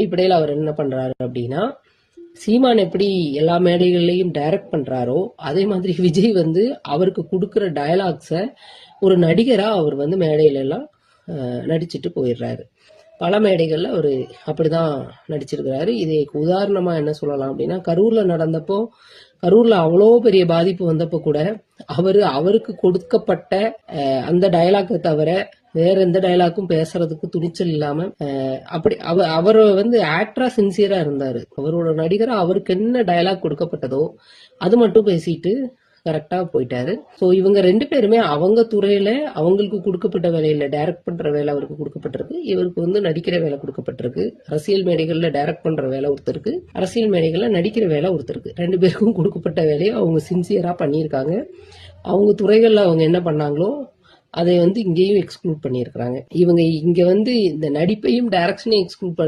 அடிப்படையில் அவர் என்ன பண்றாரு அப்படின்னா, சீமான் எப்படி எல்லா மேடைகள்லையும் டைரக்ட் பண்றாரோ அதே மாதிரி விஜய் வந்து அவருக்கு கொடுக்குற டயலாக்ஸை ஒரு நடிகரா அவர் வந்து மேடையில எல்லாம் நடிச்சுட்டு போயிடுறாரு. பல மேடைகள்ல அவர் அப்படிதான் நடிச்சிருக்கிறாரு. இதுக்கு உதாரணமா என்ன சொல்லலாம் அப்படின்னா, கரூர்ல நடந்தப்போ, கரூர்ல அவ்வளோ பெரிய பாதிப்பு வந்தப்போ கூட அவருக்கு கொடுக்கப்பட்ட அந்த டயலாக்கை தவிர வேற எந்த டயலாக்கும் பேசுறதுக்கு துணிச்சல் இல்லாம அப்படி அவர் வந்து ஆக்டரா சின்சியரா இருந்தாரு. அவரோட நடிகரா அவருக்கு என்ன டயலாக் கொடுக்கப்பட்டதோ அது மட்டும் பேசிட்டு கரெக்டா போயிட்டாரு. ஸோ இவங்க 2 பேருமே அவங்க துறையில அவங்களுக்கு கொடுக்கப்பட்ட வேலையில டைரக்ட் பண்ற வேலை அவருக்கு கொடுக்கப்பட்டிருக்கு, இவருக்கு வந்து நடிக்கிற வேலை கொடுக்கப்பட்டிருக்கு. அரசியல் மேடைகள்ல டைரக்ட் பண்ற வேலை ஒருத்தருக்கு, அரசியல் மேடைகள்ல நடிக்கிற வேலை ஒருத்தருக்கு. 2 பேருக்கும் கொடுக்கப்பட்ட வேலையை அவங்க சின்சியரா பண்ணியிருக்காங்க. அவங்க துறைகள்ல அவங்க என்ன பண்ணாங்களோ அதை வந்து இங்கேயும் எக்ஸ்க்ளூட் பண்ணியிருக்கிறாங்க. இவங்க இங்க வந்து இந்த நடிப்பையும் டைரக்ஷனையும் எக்ஸ்க்ளூட்